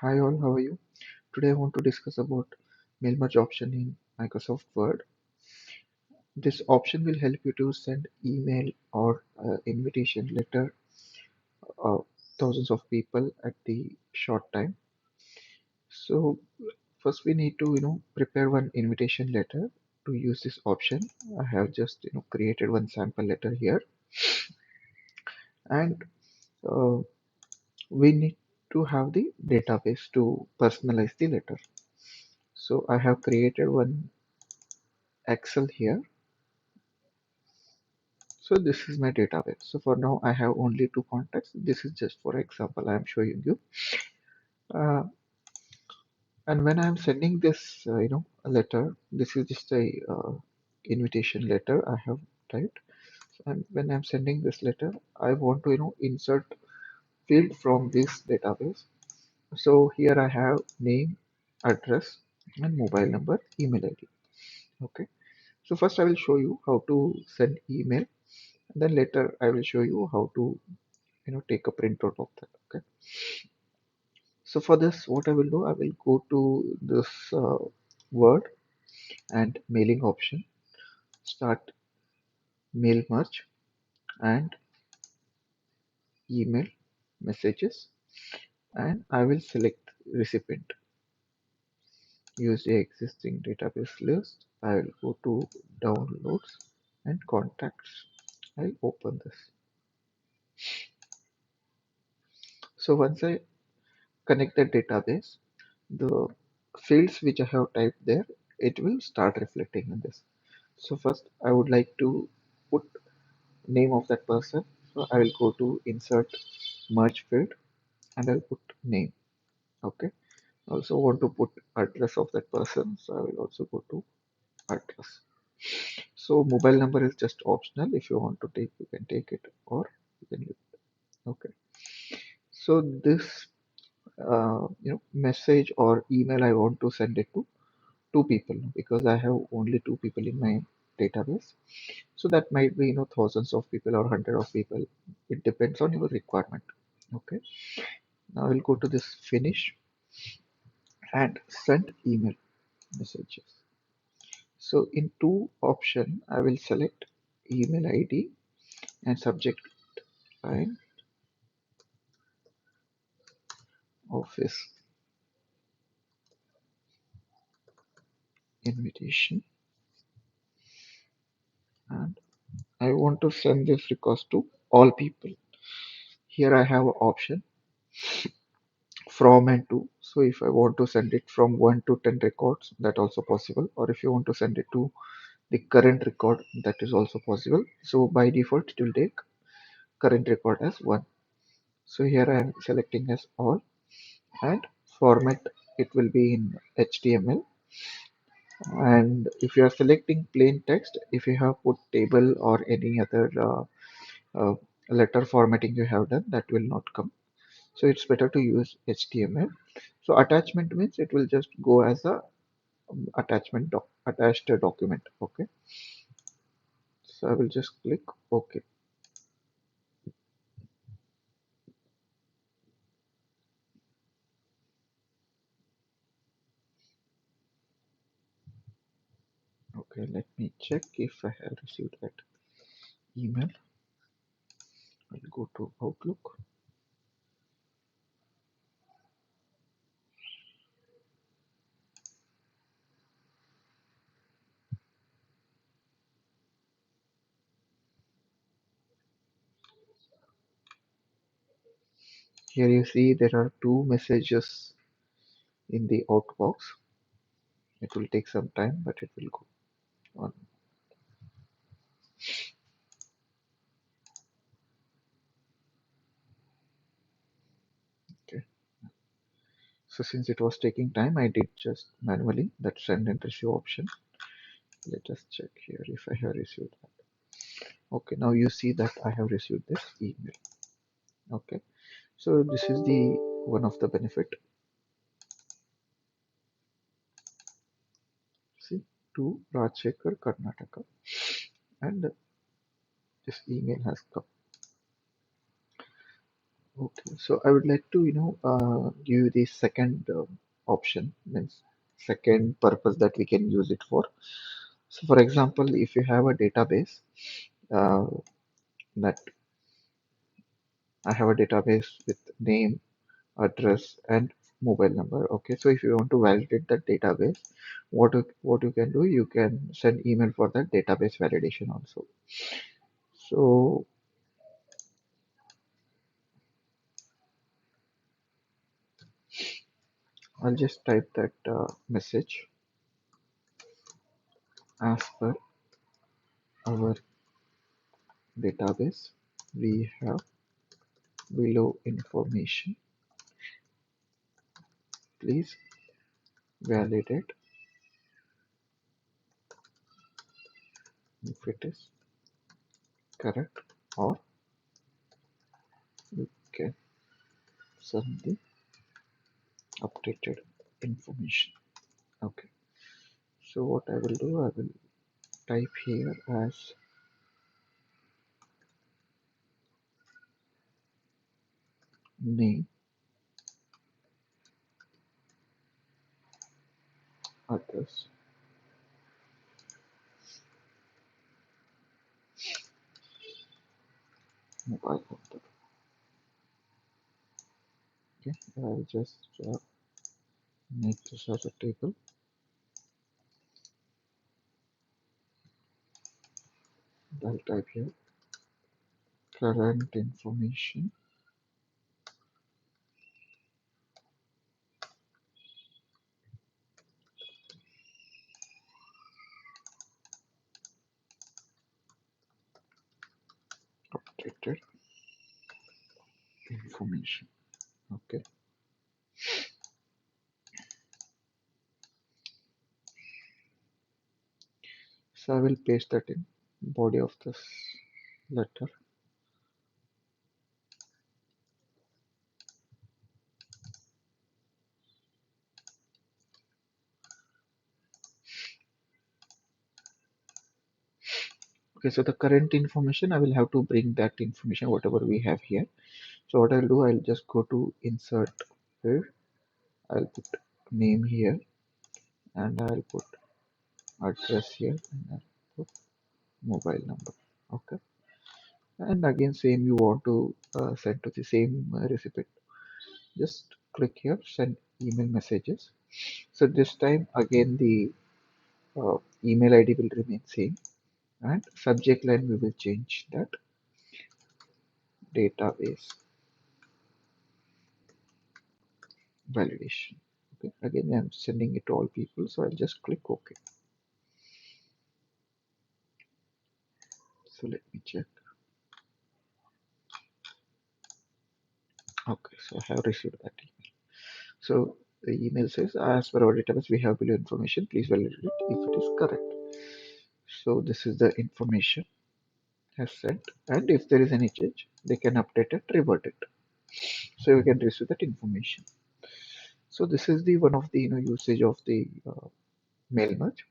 Hi all, how are you? Today I want to discuss about mailmerge option in Microsoft Word. This option will help you to send email or invitation letter uh, thousands of people at the short time. So first we need to prepare one invitation letter to use this option. I have just created one sample letter here, and uh, we need to have the database to personalize the letter. So I have created one Excel here. So this is my database. So for now, I have only two contacts. This is just for example I am showing you. Uh, and when I am sending this, a letter, this is just a invitation letter I have typed. And when I'm sending this letter, I want to, insert field from this database. So here I have name, address, and mobile number, email ID. Okay. So first I will show you how to send email. And then later I will show you how to take a printout of that. Okay, so for this what I will do, I will go to this word and mailing option, start mail merge and email messages, and I will select recipient, use the existing database list. I will go to downloads and contacts. I'll open this. So once I connect the database, the fields which I have typed there, it will start reflecting in this. So first I would like to put name of that person. So I will go to insert merge field and I'll put name. Okay. Also want to put address of that person. So I will also go to address. So mobile number is just optional. If you want to take, you can take it or you can leave it. Okay. So this message or email I want to send it to two people because I have only two people in my database. So that might be thousands of people or hundred of people. It depends on your requirement. Okay. Now I'll go to this finish and send email messages. So in two option, I will select email ID and subject line office invitation, and I want to send this request to all people. Here I have an option from and to. So if I want to send it from 1 to 10 records, that also possible. Or if you want to send it to the current record, that is also possible. So by default it will take current record as 1. So here I am selecting as all, and format it will be in HTML. And if you are selecting plain text, if you have put table or any other uh, letter formatting you have done, that will not come. So it's better to use HTML. So attachment means it will just go as a attached document. Okay, so I will just click OK. Okay, let me check if I have received that email. I'll go to Outlook. Here you see there are two messages in the outbox. It will take some time, but it will go on. Okay. So since it was taking time, I did just manually that send and receive option. Let us check here if I have received that. Okay, now you see that I have received this email. Okay, so this is the one of the benefit. See, to Rajshekhar, Karnataka, and this email has come. Okay, so I would like to, give you the second option, means second purpose that we can use it for. So, for example, if you have a database, uh, that I have a database with name, address, and mobile number. Okay, so if you want to validate that database, what you can do, you can send email for that database validation also. So I'll just type that message as per our database. We have below information. Please validate if it is correct, or you can send the updated information. Okay. So what I will do, I will type here as name, address, mobile number. Okay, I'll just make this as a table. I'll type here current information, updated information. Okay, so I will paste that in body of this letter. Okay, so the current information, I will have to bring that information, whatever we have here. So what I'll do, I'll just go to insert here. I'll put name here, and I'll put address here, and I'll put mobile number. Okay, and again, same you want to send to the same recipient. Just click here, send email messages. So this time again the email ID will remain same, and subject line we will change that database validation. Okay, again I'm sending it to all people, so I'll just click OK. So let me check. Okay, so I have received that email. So the email says, as per our database, we have below information. Please validate it if it is correct. So this is the information has sent, and if there is any change, they can update it, revert it. So we can receive that information. So this is the one of the usage of the mail merge,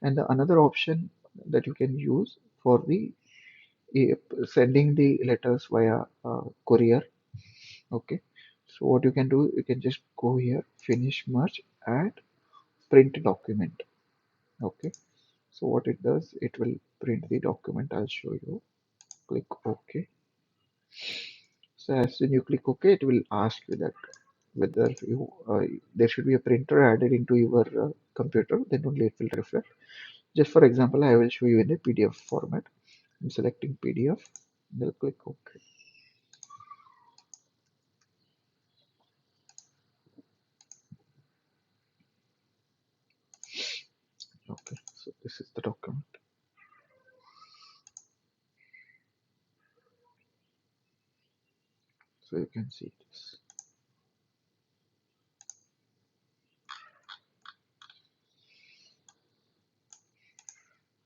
and the another option that you can use for the sending the letters via courier. Okay, so what you can do, you can just go here, finish merge, and print document. Okay, so what it does, it will print the document. I'll show you. Click OK. So as soon you click OK, it will ask you that whether you there should be a printer added into your computer, then only it will reflect. Just for example, I will show you in a PDF format. I'm selecting PDF. Then click OK. Okay, so this is the document. So you can see this.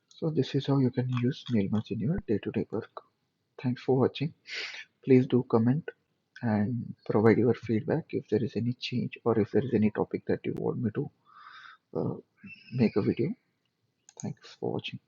So this is how you can use Mailmerge in your day-to-day work. Thanks for watching. Please do comment and provide your feedback if there is any change or if there is any topic that you want me to uh, make a video. Thanks for watching.